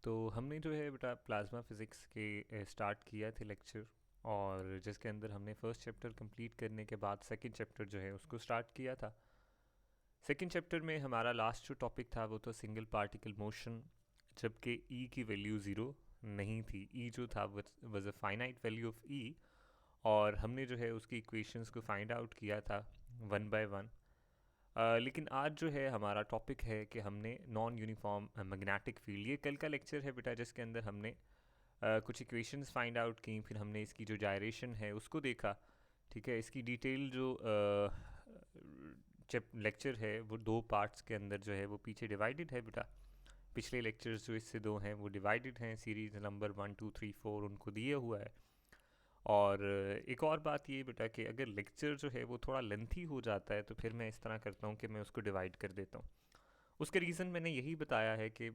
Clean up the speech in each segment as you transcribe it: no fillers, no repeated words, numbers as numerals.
तो हमने जो है बेटा प्लाज्मा फिज़िक्स के स्टार्ट किया थे लेक्चर, और जिसके अंदर हमने फर्स्ट चैप्टर कंप्लीट करने के बाद सेकंड चैप्टर जो है उसको स्टार्ट किया था। सेकंड चैप्टर में हमारा लास्ट जो टॉपिक था वो तो सिंगल पार्टिकल मोशन, जबकि ई की वैल्यू ज़ीरो नहीं थी। ई जो था was a finite value of E, और हमने जो है उसकी इक्वेशंस को फाइंड आउट किया था वन बाय वन। लेकिन आज जो है हमारा टॉपिक है कि हमने नॉन यूनिफॉर्म मैग्नेटिक फील्ड, ये कल का लेक्चर है बेटा जिसके अंदर हमने कुछ इक्वेशंस फाइंड आउट की, फिर हमने इसकी जो जायरेशन है उसको देखा। ठीक है, इसकी डिटेल जो लेक्चर है वो दो पार्ट्स के अंदर जो है वो पीछे डिवाइडेड है बेटा। पिछले लेक्चर्स जो इससे दो हैं वो डिवाइडेड हैं, सीरीज नंबर 1 2 3 4 उनको दिए हुआ है। और एक और बात ये बेटा कि अगर लेक्चर जो है वो थोड़ा लेंथी हो जाता है तो फिर मैं इस तरह करता हूँ कि मैं उसको डिवाइड कर देता हूँ। उसका रीज़न मैंने यही बताया है कि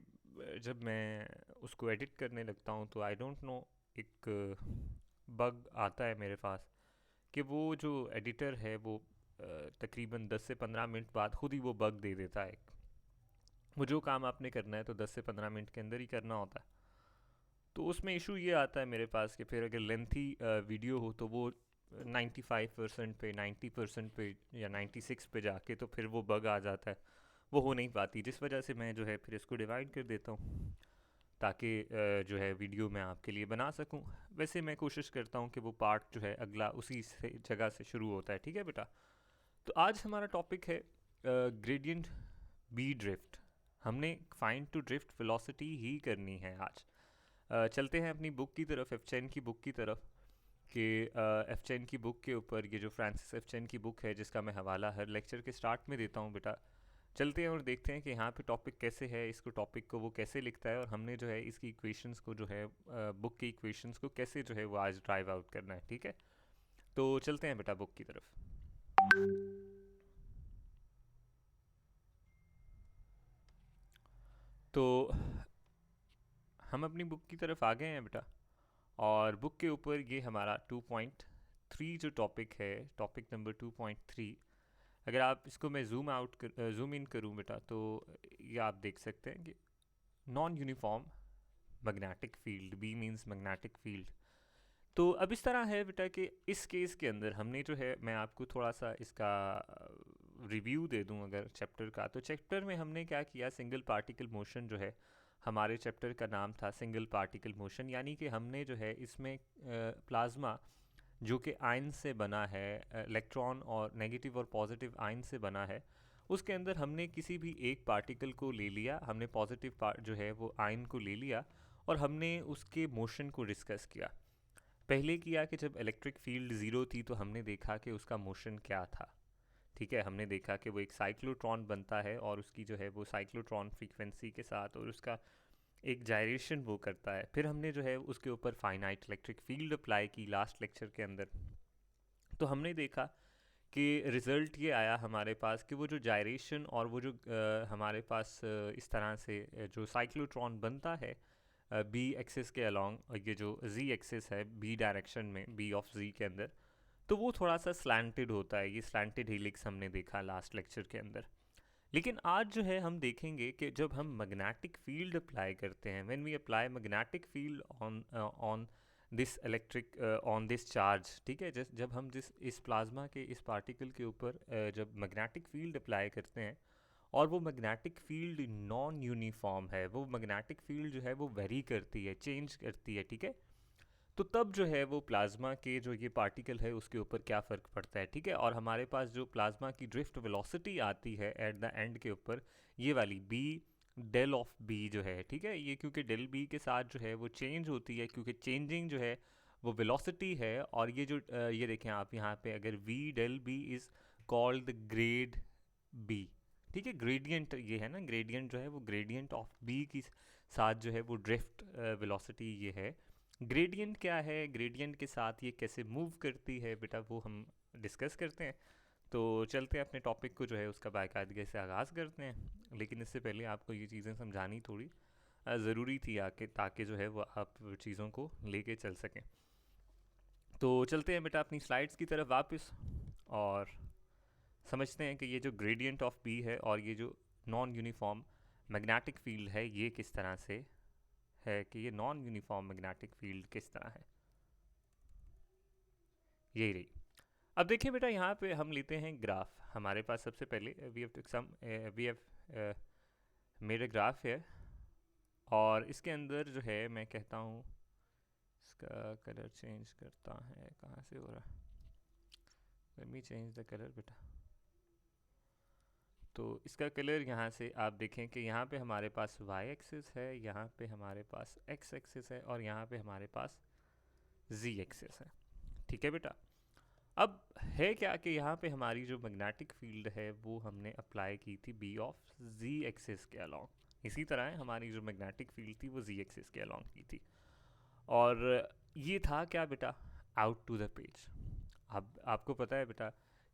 जब मैं उसको एडिट करने लगता हूँ तो आई डोंट नो, एक बग आता है मेरे पास कि वो जो एडिटर है वो तकरीबन 10 से 15 मिनट बाद खुद ही वो बग दे देता है। वो जो काम आपने करना है तो 10 से 15 मिनट के अंदर ही करना होता है। तो उसमें इशू ये आता है मेरे पास कि फिर अगर लेंथी वीडियो हो तो वो 95% पे, 90% पे या 96 पे जाके तो फिर वो बग आ जाता है, वो हो नहीं पाती। जिस वजह से मैं जो है फिर इसको डिवाइड कर देता हूँ ताकि जो है वीडियो मैं आपके लिए बना सकूँ। वैसे मैं कोशिश करता हूँ कि वो पार्ट जो है अगला उसी से जगह से शुरू होता है। ठीक है बेटा, तो आज हमारा टॉपिक है ग्रेडियंट बी ड्रिफ्ट। हमने फाइंड टू ड्रिफ्ट वेलोसिटी ही करनी है आज। चलते हैं अपनी बुक की तरफ, एफचैन की बुक की तरफ। कि एफचैन की बुक के ऊपर, ये जो फ्रांसिस एफचैन की बुक है जिसका मैं हवाला हर लेक्चर के स्टार्ट में देता हूँ बेटा, चलते हैं और देखते हैं कि यहाँ पे टॉपिक कैसे है, इसको टॉपिक को वो कैसे लिखता है, और हमने जो है इसकी इक्वेशंस को जो है बुक की इक्वेशंस को कैसे जो है वो आज ड्राइव आउट करना है। ठीक है, तो चलते हैं बेटा बुक की तरफ। तो हम अपनी बुक की तरफ आ गए हैं बेटा, और बुक के ऊपर ये हमारा 2.3 जो टॉपिक है, टॉपिक नंबर 2.3, अगर आप इसको मैं जूम इन करूँ बेटा तो ये आप देख सकते हैं कि non uniform magnetic field, B means magnetic field. तो अब इस तरह है बेटा कि इस केस के अंदर हमने जो है, मैं आपको थोड़ा सा इसका रिव्यू दे दूं अगर चैप्टर का, तो चैप्टर में हमने क्या किया, सिंगल पार्टिकल मोशन जो है, हमारे चैप्टर का नाम था सिंगल पार्टिकल मोशन, यानी कि हमने जो है इसमें प्लाज्मा जो कि आयन से बना है, इलेक्ट्रॉन और नेगेटिव और पॉजिटिव आयन से बना है, उसके अंदर हमने किसी भी एक पार्टिकल को ले लिया, हमने पॉजिटिव पार्ट जो है वो आयन को ले लिया, और हमने उसके मोशन को डिस्कस किया। पहले किया कि जब इलेक्ट्रिक फील्ड ज़ीरो थी तो हमने देखा कि उसका मोशन क्या था। ठीक है, हमने देखा कि वो एक साइक्लोट्रॉन बनता है और उसकी जो है वो साइक्लोट्रॉन फ्रीक्वेंसी के साथ और उसका एक जायरेशन वो करता है। फिर हमने जो है उसके ऊपर फाइनाइट इलेक्ट्रिक फील्ड अप्लाई की लास्ट लेक्चर के अंदर। तो हमने देखा कि रिज़ल्ट ये आया हमारे पास कि वो जो जायरेशन और वो जो हमारे पास इस तरह से जो साइक्लोट्रॉन बनता है बी एक्सिस के अलॉन्ग, ये जो जी एक्सिस है बी डायरेक्शन में, बी ऑफ जी के अंदर, तो वो थोड़ा सा स्लैंटेड होता है। ये स्लैंटेड हेलिक्स हमने देखा लास्ट लेक्चर के अंदर। लेकिन आज जो है हम देखेंगे कि जब हम मैग्नेटिक फील्ड अप्लाई करते हैं, when we apply magnetic field on on this electric on this charge, ठीक है, जब हम जिस इस प्लाज्मा के इस पार्टिकल के ऊपर जब मैग्नेटिक फील्ड अप्लाई करते हैं, और वो मैग्नेटिक फील्ड नॉन यूनिफॉर्म है, वो मैग्नेटिक फील्ड जो है वो वेरी करती है, चेंज करती है। ठीक है, तो तब जो है वो प्लाज्मा के जो ये पार्टिकल है उसके ऊपर क्या फ़र्क पड़ता है। ठीक है, और हमारे पास जो प्लाज्मा की ड्रिफ्ट वेलोसिटी आती है एट द एंड के ऊपर, ये वाली बी डेल ऑफ बी जो है, ठीक है, ये क्योंकि डेल बी के साथ जो है वो चेंज होती है, क्योंकि चेंजिंग जो है वो वेलोसिटी है। और ये जो ये देखें आप यहाँ पे, अगर we del B is called the grad B. ठीक है, ग्रेडियंट ये है ना, ग्रेडियंट जो है वो ग्रेडियंट ऑफ बी की साथ जो है वो ड्रिफ्ट वेलोसिटी ये है। ग्रेडियंट क्या है, ग्रेडियंट के साथ ये कैसे मूव करती है बेटा, वो हम डिस्कस करते हैं। तो चलते हैं अपने टॉपिक को जो है उसका बाकायदगी से आगाज़ करते हैं। लेकिन इससे पहले आपको ये चीज़ें समझानी थोड़ी ज़रूरी थी आके, ताकि जो है वो आप चीज़ों को लेके चल सकें। तो चलते हैं बेटा अपनी स्लाइड्स की तरफ वापस, और समझते हैं कि ये जो ग्रेडियंट ऑफ बी है और ये जो नॉन यूनिफॉर्म मैग्नेटिक फील्ड है ये किस तरह से है, कि ये नॉन यूनिफॉर्म मैग्नेटिक फील्ड किस तरह है, यही रही। अब देखिए बेटा, यहाँ पे हम लेते हैं ग्राफ। हमारे पास सबसे पहले we have made a graph है, और इसके अंदर जो है मैं कहता हूँ इसका कलर चेंज करता है, कहाँ से हो रहा है, let me change the colour बेटा। तो इसका कलर यहाँ से आप देखें कि यहाँ पे हमारे पास y एक्सिस है, यहाँ पे हमारे पास x एक्सिस है, और यहाँ पे हमारे पास z एक्सिस है। ठीक है बेटा। अब है क्या कि यहाँ पे हमारी जो मैग्नेटिक फील्ड है वो हमने अप्लाई की थी b ऑफ z एक्सिस के अलॉन्ग। इसी तरह हमारी जो मैग्नेटिक फील्ड थी वो z एक्सिस के अलॉन्ग की थी, और ये था क्या बेटा, आउट टू द पेज। अब आपको पता है बेटा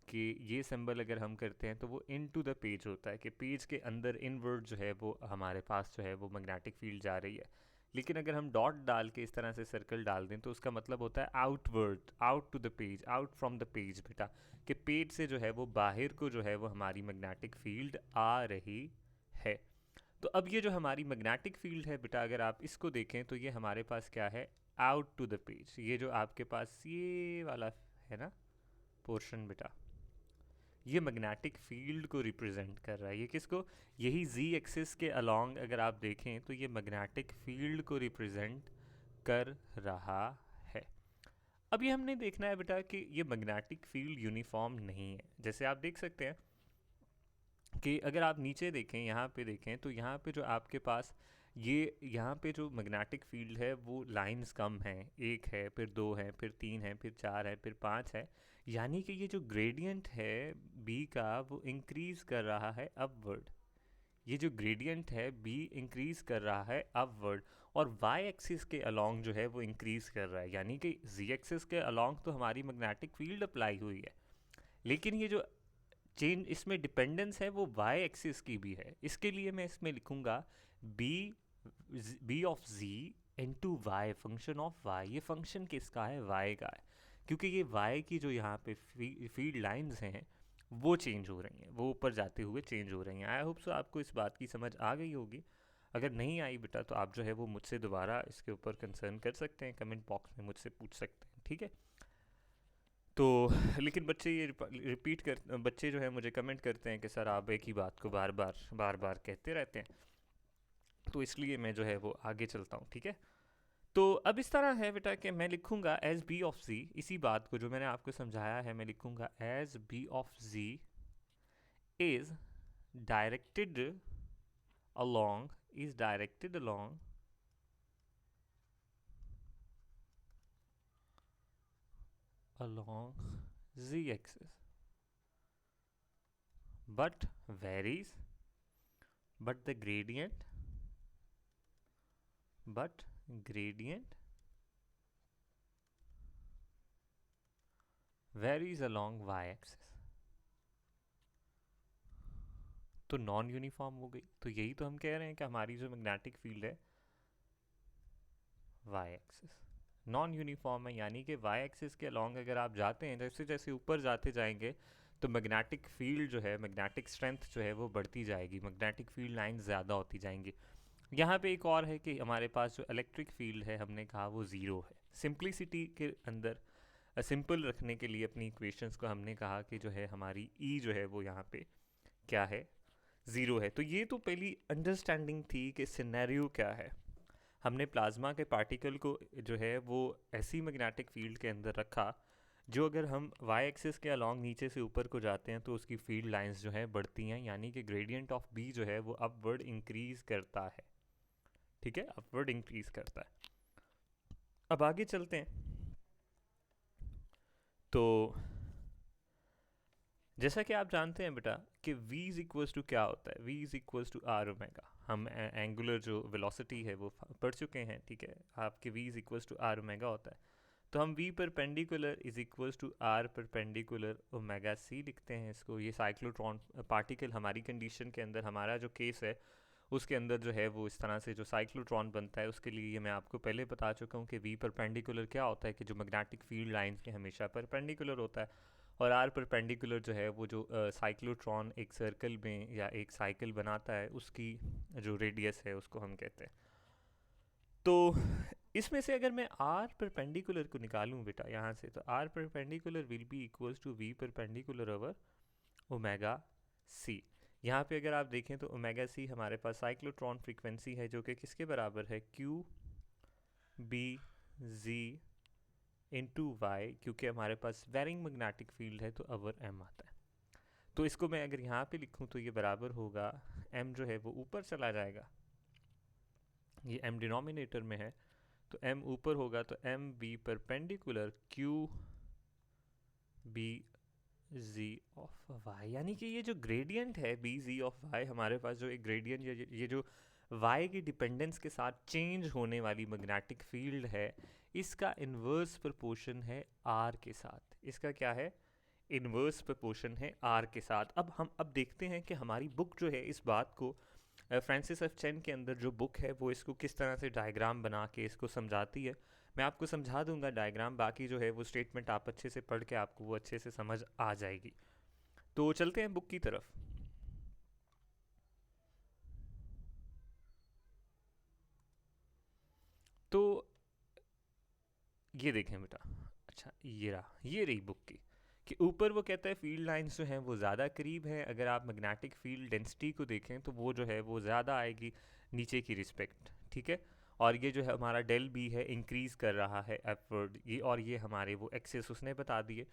कि ये सिंबल अगर हम करते हैं तो वो इन टू द पेज होता है, कि पेज के अंदर इनवर्ड जो है वो हमारे पास जो है वो मैग्नेटिक फील्ड जा रही है। लेकिन अगर हम डॉट डाल के इस तरह से सर्कल डाल दें तो उसका मतलब होता है outward, out to the page, out from the page बेटा, कि पेज से जो है वो बाहर को जो है वो हमारी मैग्नेटिक फील्ड आ रही है। तो अब ये जो हमारी मैग्नेटिक फील्ड है बेटा, अगर आप इसको देखें तो ये हमारे पास क्या है, आउट टू द पेज। ये जो आपके पास ये वाला है ना पोर्शन बेटा, ये मैग्नेटिक फील्ड को रिप्रेजेंट कर रहा है। ये किसको, यही z एक्सिस के अलोंग अगर आप देखें तो ये मैग्नेटिक फील्ड को रिप्रेजेंट कर रहा है। अब ये हमने देखना है बेटा कि ये मैग्नेटिक फील्ड यूनिफॉर्म नहीं है। जैसे आप देख सकते हैं कि अगर आप नीचे देखें, यहाँ पे देखें, तो यहाँ पे जो आपके पास ये यहाँ पे जो मैग्नेटिक फील्ड है वो लाइंस कम हैं, एक है, फिर दो है, फिर तीन है, फिर चार है, फिर पाँच है। यानी कि ये जो ग्रेडियंट है बी का वो इंक्रीज कर रहा है अपवर्ड। ये जो ग्रेडियंट है बी इंक्रीज कर रहा है अपवर्ड, और वाई एक्सिस के अलोंग जो है वो इंक्रीज कर रहा है। यानी कि जी एक्सिस के अलोंग तो हमारी मैग्नेटिक फील्ड अप्लाई हुई है, लेकिन ये जो चेंज इसमें डिपेंडेंस है वो वाई एक्सिस की भी है। इसके लिए मैं इसमें लिखूंगा B B of Z into Y, function of Y. ये फंक्शन किसका है, वाई का है, क्योंकि ये वाई की जो यहाँ पे फील्ड लाइंस हैं वो चेंज हो रही हैं, वो ऊपर जाते हुए चेंज हो रही हैं। आई होप सो आपको इस बात की समझ आ गई होगी। अगर नहीं आई बेटा तो आप जो है वो मुझसे दोबारा इसके ऊपर कंसर्न कर सकते हैं, कमेंट बॉक्स में मुझसे पूछ सकते हैं, ठीक है। तो लेकिन बच्चे ये रिपीट कर, बच्चे जो है मुझे कमेंट करते हैं कि सर आप एक ही बात को बार बार कहते रहते हैं, तो इसलिए मैं जो है वो आगे चलता हूँ, ठीक है। तो अब इस तरह है बेटा कि मैं लिखूंगा एज बी ऑफ जी, इसी बात को जो मैंने आपको समझाया है मैं लिखूंगा as B of Z is directed along is directed along z axis but varies, but the gradient varies along y axis। तो नॉन यूनिफॉर्म हो गई। तो यही तो हम कह रहे हैं कि हमारी जो मैग्नेटिक फील्ड है y एक्सिस नॉन यूनिफॉर्म है, यानी कि y एक्सिस के अलॉन्ग अगर आप जाते हैं, जैसे जैसे ऊपर जाते जाएंगे तो मैग्नेटिक फील्ड जो है, मैग्नेटिक स्ट्रेंथ जो है वो बढ़ती जाएगी, मैग्नेटिक फील्ड लाइन ज़्यादा होती जाएंगी। यहाँ पे एक और है कि हमारे पास जो इलेक्ट्रिक फील्ड है हमने कहा वो ज़ीरो है। सिंप्लिसिटी के अंदर सिंपल रखने के लिए अपनी इक्वेशंस को हमने कहा कि जो है हमारी ई जो है वो यहाँ पे क्या है, ज़ीरो है। तो ये तो पहली अंडरस्टैंडिंग थी कि सिनेरियो क्या है। हमने प्लाज्मा के पार्टिकल को जो है वो ऐसी मैग्नेटिक फील्ड के अंदर रखा जो अगर हम वाई एक्सिस के अलॉन्ग नीचे से ऊपर को जाते हैं तो उसकी फील्ड लाइंस जो है बढ़ती हैं, यानी कि ग्रेडियंट ऑफ बी जो है वो अपवर्ड इंक्रीज करता है, ठीक है, अपवर्ड इंक्रीज करता है। अब आगे चलते हैं। तो जैसा कि आप जानते हैं बेटा कि v इज इक्वल्स टू क्या होता है, v is equals to R omega. हम एंगुलर जो वेलोसिटी है वो पढ़ चुके हैं, ठीक है। आपके v is equals to R omega होता है, तो हम v perpendicular is equals to R perpendicular omega c लिखते हैं इसको। ये साइक्लोट्रॉन पार्टिकल हमारी कंडीशन के अंदर, हमारा जो केस है उसके अंदर जो है वो इस तरह से जो साइक्लोट्रॉन बनता है, उसके लिए ये मैं आपको पहले बता चुका हूँ कि v परपेंडिकुलर क्या होता है, कि जो मैग्नेटिक फील्ड लाइंस के हमेशा परपेंडिकुलर होता है। और आर परपेंडिकुलर जो है वो जो साइक्लोट्रॉन एक सर्कल में या एक साइकिल बनाता है उसकी जो रेडियस है उसको हम कहते हैं। तो इसमें से अगर मैं आर परपेंडिकुलर को निकालूं बेटा यहाँ से, तो R perpendicular will be equals to V perpendicular over omega C. यहाँ पे अगर आप देखें तो ओमेगा सी हमारे पास साइक्लोट्रॉन फ्रीक्वेंसी है जो कि किसके बराबर है, क्यू बी जी इंटू वाई, क्योंकि हमारे पास वेरिंग मैग्नेटिक फील्ड है तो अवर एम आता है। तो इसको मैं अगर यहाँ पे लिखूँ तो ये बराबर होगा, एम जो है वो ऊपर चला जाएगा, ये एम डिनोमिनेटर में है तो एम ऊपर होगा, तो M B perpendicular Q B Z of Y, यानी कि ये जो ग्रेडियंट है बी जी ऑफ वाई, हमारे पास जो एक ग्रेडियंट ये जो वाई की डिपेंडेंस के साथ चेंज होने वाली मैग्नेटिक फील्ड है, इसका इन्वर्स प्रोपोर्शन है आर के साथ। इसका क्या है, इन्वर्स प्रोपोर्शन है आर के साथ। अब देखते हैं कि हमारी बुक जो है इस बात को, फ्रांसिस एफ चेन के अंदर जो बुक है वो इसको किस तरह से डायग्राम बना के इसको समझाती है। मैं आपको समझा दूंगा डायग्राम, बाकी जो है वो स्टेटमेंट आप अच्छे से पढ़ के आपको वो अच्छे से समझ आ जाएगी। तो चलते हैं बुक की तरफ। तो ये देखें बेटा, अच्छा ये रही बुक की, कि ऊपर वो कहता है फील्ड लाइंस जो हैं वो ज़्यादा करीब हैं, अगर आप मैग्नेटिक फील्ड डेंसिटी को देखें तो वो जो है वो ज़्यादा आएगी नीचे की रिस्पेक्ट, ठीक है। और ये जो है हमारा डेल बी है इंक्रीज़ कर रहा है अपवर्ड, ये और ये हमारे वो एक्सेस उसने बता दिए।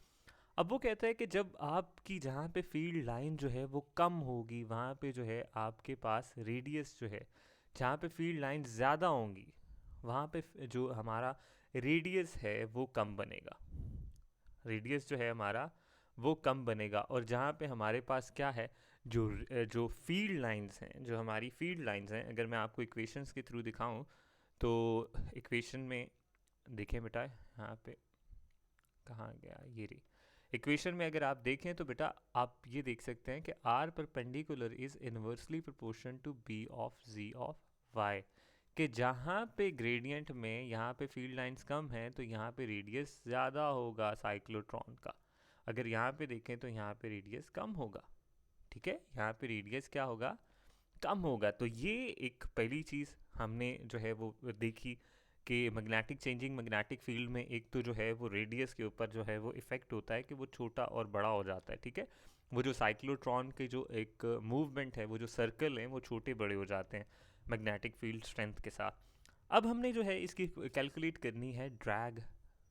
अब वो कहता है कि जब आपकी जहाँ पे फील्ड लाइन जो है वो कम होगी, वहाँ पे जो है आपके पास रेडियस जो है, जहाँ पे फील्ड लाइन ज़्यादा होंगी वहाँ पे जो हमारा रेडियस है वो कम बनेगा, रेडियस जो है हमारा वो कम बनेगा। और जहाँ पे हमारे पास क्या है, जो जो फील्ड लाइंस हैं, जो हमारी फील्ड लाइंस हैं, अगर मैं आपको इक्वेशंस के थ्रू दिखाऊं तो इक्वेशन में देखें बेटा, यहाँ पे कहाँ गया, ये रही इक्वेशन में अगर आप देखें तो बेटा आप ये देख सकते हैं कि R perpendicular is inversely proportion to B of Z of Y, कि जहाँ पे ग्रेडियंट में यहाँ पे फील्ड लाइंस कम है तो यहाँ पे रेडियस ज़्यादा होगा साइक्लोट्रॉन का, अगर यहाँ पे देखें तो यहाँ पे रेडियस कम होगा, ठीक है, यहाँ पे रेडियस क्या होगा, कम होगा। तो ये एक पहली चीज़ हमने जो है वो देखी कि मैग्नेटिक चेंजिंग मैग्नेटिक फील्ड में एक तो जो है वो रेडियस के ऊपर जो है वो इफ़ेक्ट होता है कि वो छोटा और बड़ा हो जाता है, ठीक है। वो जो साइक्लोट्रॉन के जो एक मूवमेंट है, वो जो सर्कल हैं वो छोटे बड़े हो जाते हैं मैग्नेटिक फील्ड स्ट्रेंथ के साथ। अब हमने जो है इसकी कैलकुलेट करनी है ड्रैग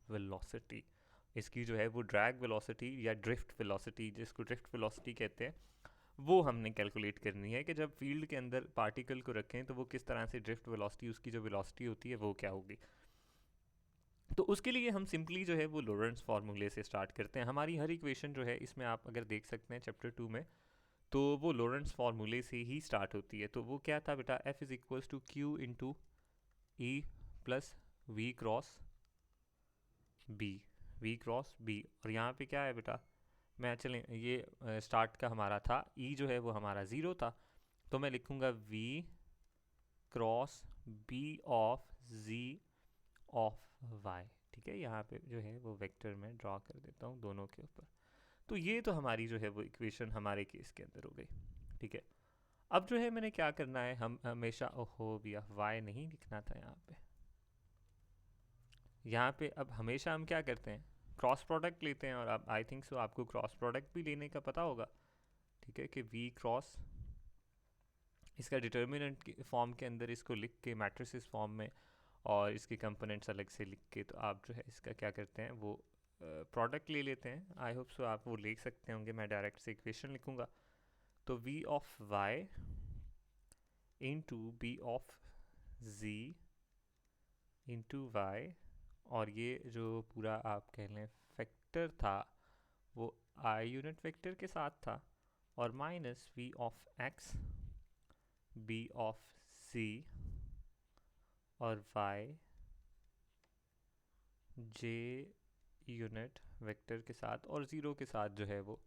वेलोसिटी, इसकी जो है वो ड्रैग वेलोसिटी या ड्रिफ्ट वेलोसिटी, जिसको ड्रिफ्ट वेलोसिटी कहते हैं, वो हमने कैलकुलेट करनी है कि जब फील्ड के अंदर पार्टिकल को रखें तो वो किस तरह से ड्रिफ्ट वेलोसिटी, उसकी जो वेलोसिटी होती है वो क्या होगी। तो उसके लिए हम सिंपली जो है वो लॉरेंट्ज फार्मूले से स्टार्ट करते हैं। हमारी हर इक्वेशन जो है इसमें आप अगर देख सकते हैं चैप्टर 2 में, तो वो लॉरेंट्ज फार्मूले से ही स्टार्ट होती है। तो वो क्या था बेटा, F is equals to Q into E plus V cross B, V cross B. और यहाँ पे क्या है बेटा, मैं चलें ये स्टार्ट का हमारा था ई जो है वो हमारा ज़ीरो था, तो मैं लिखूँगा V cross B of Z of Y, ठीक है। यहाँ पे जो है वो वेक्टर में ड्रॉ कर देता हूँ दोनों के ऊपर। तो ये तो हमारी जो है वो इक्वेशन हमारे केस के अंदर हो गई, ठीक है। अब जो है मैंने क्या करना है, हम हमेशा, ओहो भैया वाई नहीं लिखना था यहाँ पे, यहाँ पे अब हमेशा हम क्या करते हैं, क्रॉस प्रोडक्ट लेते हैं। और अब आई थिंक सो आपको क्रॉस प्रोडक्ट भी लेने का पता होगा, ठीक है, कि वी क्रॉस, इसका डिटर्मिनेंट के फॉर्म के अंदर इसको लिख के मैट्रिसेस फॉर्म में, और इसके कंपोनेंट्स अलग से लिख के, तो आप जो है इसका क्या करते हैं वो प्रोडक्ट ले लेते हैं। आई होप सो आप वो लिख सकते होंगे, मैं डायरेक्ट से इक्वेशन लिखूँगा। तो V of Y into B of Z into Y, और ये जो पूरा आप कह लें फैक्टर था वो आई यूनिट वेक्टर के साथ था, और minus V of X B of C और वाई जे यूनिट वेक्टर के साथ और ज़ीरो के साथ जो है वो,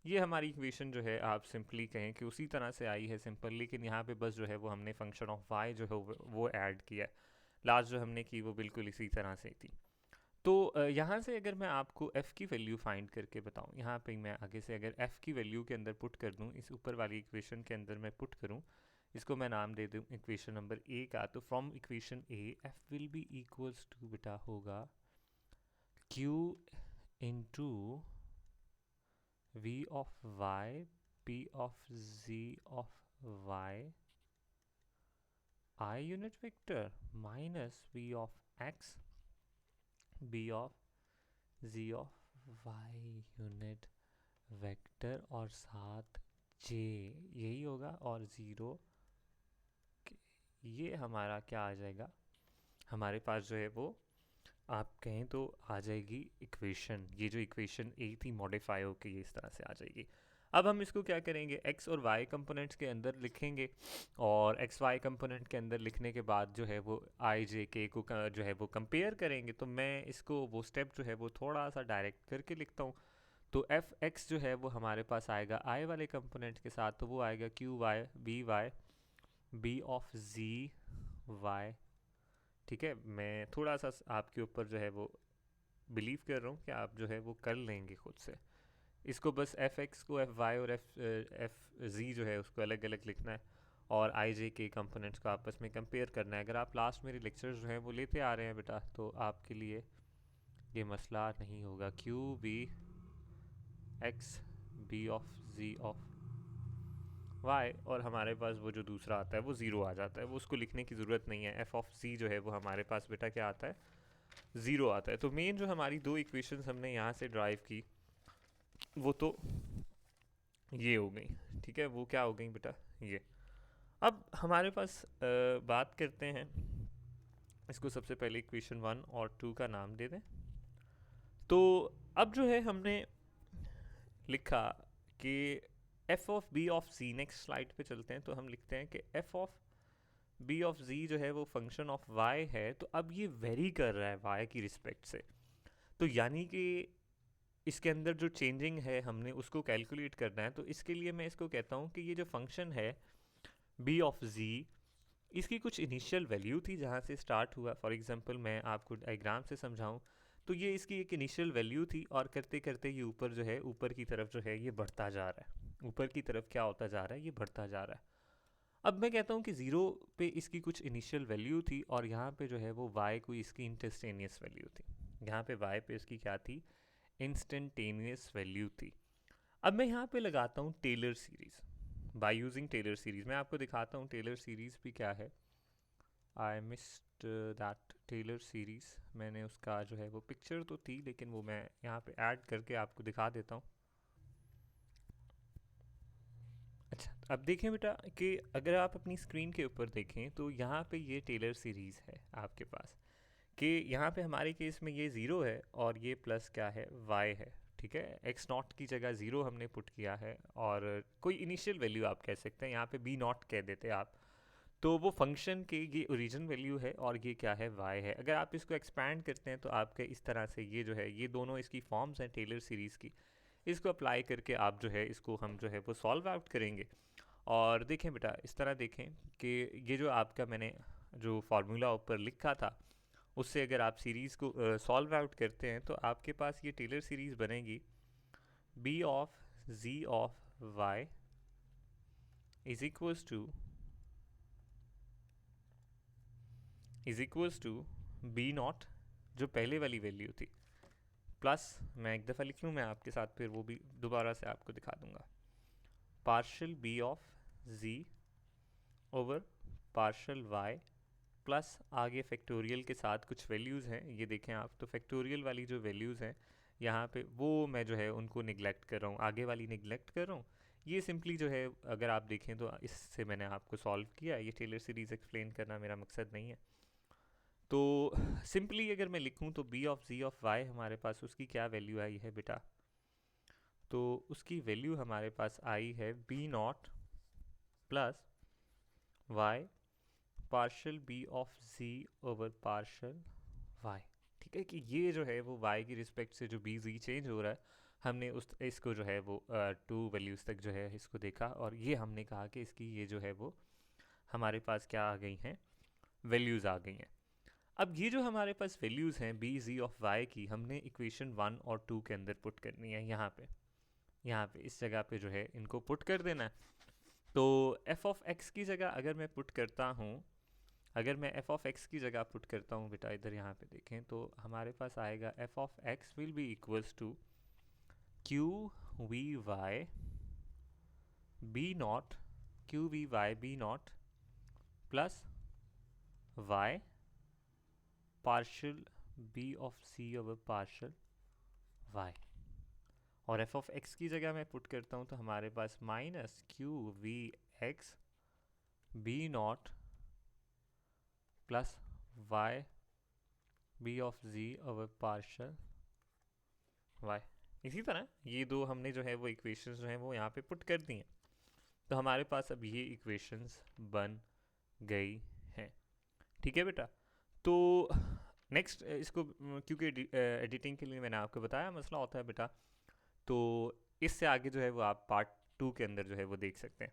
ये हमारी इक्वेशन जो है आप सिंपली कहें कि उसी तरह से आई है सिंपल, लेकिन यहाँ पे बस जो है वो हमने फंक्शन ऑफ वाई जो है वो ऐड किया है। लास्ट जो हमने की वो बिल्कुल इसी तरह से थी। तो यहाँ से अगर मैं आपको f की वैल्यू फाइंड करके बताऊँ, यहाँ पे मैं आगे से अगर f की वैल्यू के अंदर पुट कर दूँ, इस ऊपर वाली इक्वेशन के अंदर मैं पुट करूँ, इसको मैं नाम दे दूँ इक्वेशन नंबर ए का, तो from equation A f will be equals to बेटा होगा q into v of y p of z of y I unit vector minus v of x b of z of y unit vector और साथ j, यही होगा, और zero. ये हमारा क्या आ जाएगा, हमारे पास जो है वो आप कहें तो आ जाएगी इक्वेशन, ये जो इक्वेशन ए थी मॉडिफाई होकर ये इस तरह से आ जाएगी। अब हम इसको क्या करेंगे, x और y कंपोनेंट्स के अंदर लिखेंगे, और x y कंपोनेंट के अंदर लिखने के बाद जो है वो i j k को जो है वो कंपेयर करेंगे। तो मैं इसको वो स्टेप जो है वो थोड़ा सा डायरेक्ट करके लिखता हूँ। तो एफ एक्स जो है वो हमारे पास आएगा आई वाले कंपोनेंट के साथ, तो वो आएगा Q Y B of Z Y. ठीक है, मैं थोड़ा सा आपके ऊपर जो है वो बिलीव कर रहा हूँ कि आप जो है वो कर लेंगे खुद से। इसको बस एफ एक्स को एफ वाई और एफ जी जो है उसको अलग अलग लिखना है, और आई जे के कंपोनेंट्स को आपस में कंपेयर करना है। अगर आप लास्ट मेरे लेक्चर्स जो हैं वो लेते आ रहे हैं बेटा, तो आपके लिए ये मसला नहीं होगा। Q B X B of Z of Y, और हमारे पास वो जो दूसरा आता है वो ज़ीरो आ जाता है, वो उसको लिखने की ज़रूरत नहीं है। एफ ऑफ जी जो है वो हमारे पास बेटा क्या आता है, ज़ीरो आता है। तो मेन जो हमारी दो इक्वेशंस हमने यहाँ से ड्राइव की वो तो ये हो गई, ठीक है, वो क्या हो गई बेटा, ये। अब हमारे पास बात करते हैं, इसको सबसे पहले इक्वेशन 1 और 2 का नाम दे दें। तो अब जो है हमने लिखा कि F of B of C, next slide पे चलते हैं, तो हम लिखते हैं कि F of B of Z जो है वो फंक्शन ऑफ वाई है। तो अब ये वेरी कर रहा है वाई की रिस्पेक्ट से, तो यानी कि इसके अंदर जो चेंजिंग है हमने उसको कैलकुलेट करना है। तो इसके लिए मैं इसको कहता हूँ कि ये जो फंक्शन है बी ऑफ जी, इसकी कुछ इनिशियल वैल्यू थी जहाँ से स्टार्ट हुआ। फॉर एग्जांपल मैं आपको डायग्राम से समझाऊँ, तो ये इसकी एक इनिशियल वैल्यू थी, और करते करते ये ऊपर जो है, ऊपर की तरफ जो है ये बढ़ता जा रहा है। ऊपर की तरफ क्या होता जा रहा है, ये बढ़ता जा रहा है। अब मैं कहता हूँ कि ज़ीरो पे इसकी कुछ इनिशियल वैल्यू थी, और यहाँ पे जो है वो y को इसकी इंस्टेंटेनियस वैल्यू थी। यहाँ पे y पे इसकी क्या थी, इंस्टेंटेनियस वैल्यू थी। अब मैं यहाँ पे लगाता हूँ Taylor series, by using Taylor series. मैं आपको दिखाता हूँ टेलर सीरीज़ भी क्या है। I missed that Taylor series, मैंने उसका जो है वो पिक्चर तो थी, लेकिन वो मैं यहाँ पे ऐड करके आपको दिखा देता हूँ। अच्छा, अब देखें बेटा कि अगर आप अपनी स्क्रीन के ऊपर देखें तो यहाँ पे ये टेलर सीरीज़ है आपके पास, कि यहाँ पे हमारे केस में ये ज़ीरो है और ये प्लस क्या है, वाई है। ठीक है, एक्स नॉट की जगह ज़ीरो हमने पुट किया है, और कोई इनिशियल वैल्यू आप कह सकते हैं, यहाँ पे बी नॉट कह देते आप। तो वो फंक्शन की ये ओरिजिन वैल्यू है, और ये क्या है, वाई है। अगर आप इसको एक्सपैंड करते हैं तो आपके इस तरह से ये जो है, ये दोनों इसकी फॉर्म्स हैं टेलर सीरीज़ की। इसको अप्लाई करके आप जो है इसको हम जो है वो सॉल्व आउट करेंगे। और देखें बेटा, इस तरह देखें कि ये जो आपका मैंने जो फार्मूला ऊपर लिखा था, उससे अगर आप सीरीज़ को सॉल्व आउट करते हैं तो आपके पास ये टेलर सीरीज़ बनेगी B of Z of Y is equals to B not, जो पहले वाली वैल्यू थी, प्लस, मैं एक दफ़ा लिख लूँ मैं आपके साथ, फिर वो भी दोबारा से आपको दिखा दूंगा, partial B of ji over partial Y, plus आगे फैक्टोरियल के साथ कुछ वैल्यूज़ हैं, ये देखें आप। तो फैक्टोरियल वाली जो वैल्यूज़ हैं यहाँ पे, वो मैं जो है उनको निगलेक्ट कर रहा हूँ, आगे वाली निगलेक्ट कर रहा हूँ। ये सिंपली जो है अगर आप देखें तो इससे मैंने आपको सॉल्व किया। ये टेलर सीरीज़ एक्सप्लेन करना मेरा मकसद नहीं है। तो सिंपली अगर मैं लिखूँ तो B of Z of Y हमारे पास उसकी क्या वैल्यू आई है बेटा, तो उसकी वैल्यू हमारे पास आई है B not plus Y partial B of ji over partial Y. ठीक है, कि ये जो है वो वाई की रिस्पेक्ट से जो बी जी चेंज हो रहा है, हमने उस इसको जो है वो टू वैल्यूज़ तक जो है इसको देखा, और ये हमने कहा कि इसकी ये जो है वो हमारे पास क्या आ गई हैं, वैल्यूज़ आ गई हैं। अब ये जो हमारे पास वैल्यूज़ हैं बी जी ऑफ वाई की, हमने इक्वेशन 1 और 2 के अंदर पुट करनी है। यहाँ पे इस जगह पे जो है इनको पुट कर देना है। तो एफ ऑफ एक्स की जगह अगर मैं पुट करता हूँ, अगर मैं एफ ऑफ एक्स की जगह पुट करता हूँ बेटा, इधर यहाँ पे देखें तो हमारे पास आएगा F of X will be equals to Q V Y B naught, Q V Y B not plus Y partial B of C over partial Y. और एफ ऑफ एक्स की जगह मैं पुट करता हूँ तो हमारे पास minus Q V X B not plus Y B of ji over partial Y. इसी तरह ये दो हमने जो है वो इक्वेशंस जो हैं वो यहाँ पे पुट कर दी हैं। तो हमारे पास अब ये इक्वेशंस बन गई हैं। ठीक है बेटा। तो नेक्स्ट इसको क्योंकि एडिटिंग के लिए मैंने आपको बताया मसला होता है बेटा, तो इससे आगे जो है वो आप पार्ट 2 के अंदर जो है वो देख सकते हैं।